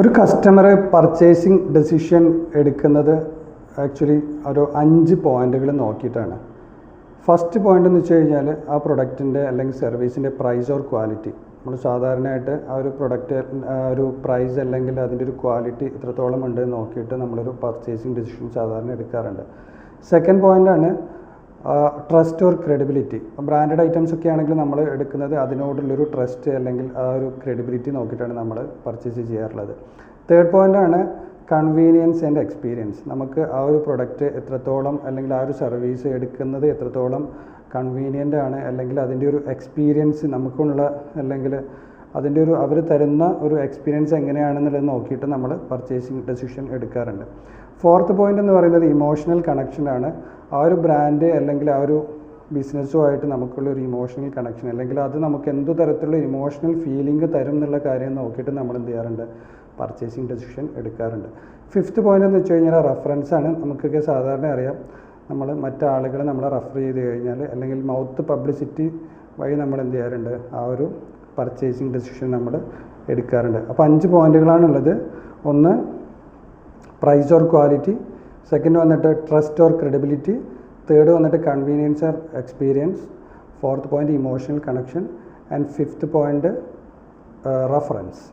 ഒരു customer purchasing decision എടുക്കുന്നത് actually ഒരു 5 പോയിന്റുകൾ നോക്കിയിട്ടാണ്. ഫസ്റ്റ് പോയിന്റ് എന്ന് വെച്ച് കഴിഞ്ഞാൽ ആ പ്രൊഡക്റ്റിൻ്റെ അല്ലെങ്കിൽ സർവീസിൻ്റെ പ്രൈസ് ഓർ ക്വാളിറ്റി. നമ്മൾ സാധാരണയായിട്ട് ആ ഒരു പ്രൊഡക്റ്റ് ഒരു പ്രൈസ് അല്ലെങ്കിൽ അതിൻ്റെ ഒരു ക്വാളിറ്റി എത്രത്തോളം ഉണ്ട് എന്ന് നോക്കിയിട്ട് നമ്മളൊരു പർച്ചേസിങ് ഡെസിഷൻ സാധാരണ എടുക്കാറുണ്ട്. സെക്കൻഡ് പോയിൻ്റാണ് trust or credibility. Branded items ഒക്കെ ആണെങ്കിൽ നമ്മൾ എടുക്കുന്നത് അതിനോടുള്ളൊരു ട്രസ്റ്റ് അല്ലെങ്കിൽ ആ ഒരു ക്രെഡിബിലിറ്റി നോക്കിയിട്ടാണ് നമ്മൾ പർച്ചേസ് ചെയ്യാറുള്ളത്. തേർഡ് പോയിൻ്റാണ് കൺവീനിയൻസ് ആൻഡ് എക്സ്പീരിയൻസ്. നമുക്ക് ആ ഒരു പ്രൊഡക്റ്റ് എത്രത്തോളം അല്ലെങ്കിൽ ആ ഒരു സർവീസ് എടുക്കുന്നത് എത്രത്തോളം കൺവീനിയൻ്റ് ആണ്, അല്ലെങ്കിൽ അതിൻ്റെ ഒരു എക്സ്പീരിയൻസ് നമുക്കുള്ള അല്ലെങ്കിൽ അതിൻ്റെ ഒരു അവർ തരുന്ന ഒരു എക്സ്പീരിയൻസ് എങ്ങനെയാണെന്നുള്ളത് നോക്കിയിട്ട് നമ്മൾ പർച്ചേസിങ് ഡെസിഷൻ എടുക്കാറുണ്ട്. ഫോർത്ത് പോയിൻ്റ് എന്ന് പറയുന്നത് ഇമോഷണൽ കണക്ഷനാണ്. ആ ഒരു ബ്രാൻഡ് അല്ലെങ്കിൽ ആ ഒരു ബിസിനസ്സുമായിട്ട് നമുക്കുള്ള ഒരു ഇമോഷണൽ കണക്ഷൻ, അല്ലെങ്കിൽ അത് നമുക്ക് എന്ത് തരത്തിലുള്ള ഇമോഷണൽ ഫീലിംഗ് തരും എന്നുള്ള കാര്യം നോക്കിയിട്ട് നമ്മൾ എന്ത് ചെയ്യാറുണ്ട്, പർച്ചേസിങ് ഡെസിഷൻ എടുക്കാറുണ്ട്. ഫിഫ്ത്ത് പോയിൻ്റ് എന്ന് വെച്ച് കഴിഞ്ഞാൽ റെഫറൻസാണ്. നമുക്കൊക്കെ സാധാരണ അറിയാം, നമ്മൾ മറ്റാളുകളെ നമ്മളെ റെഫർ ചെയ്ത് കഴിഞ്ഞാൽ അല്ലെങ്കിൽ മൗത്ത് പബ്ലിസിറ്റി വഴി നമ്മൾ എന്ത് ചെയ്യാറുണ്ട്, ആ ഒരു പർച്ചേസിങ് ഡെസിഷൻ നമ്മൾ എടുക്കാറുണ്ട്. അപ്പോൾ 5 പോയിന്റുകളാണുള്ളത്. ഒന്ന് പ്രൈസ് ഓർ ക്വാളിറ്റി, സെക്കൻഡ് വന്നിട്ട് ട്രസ്റ്റ് ഓർ ക്രെഡിബിലിറ്റി, തേർഡ് വന്നിട്ട് convenience or experience, fourth point emotional connection, and fifth point reference.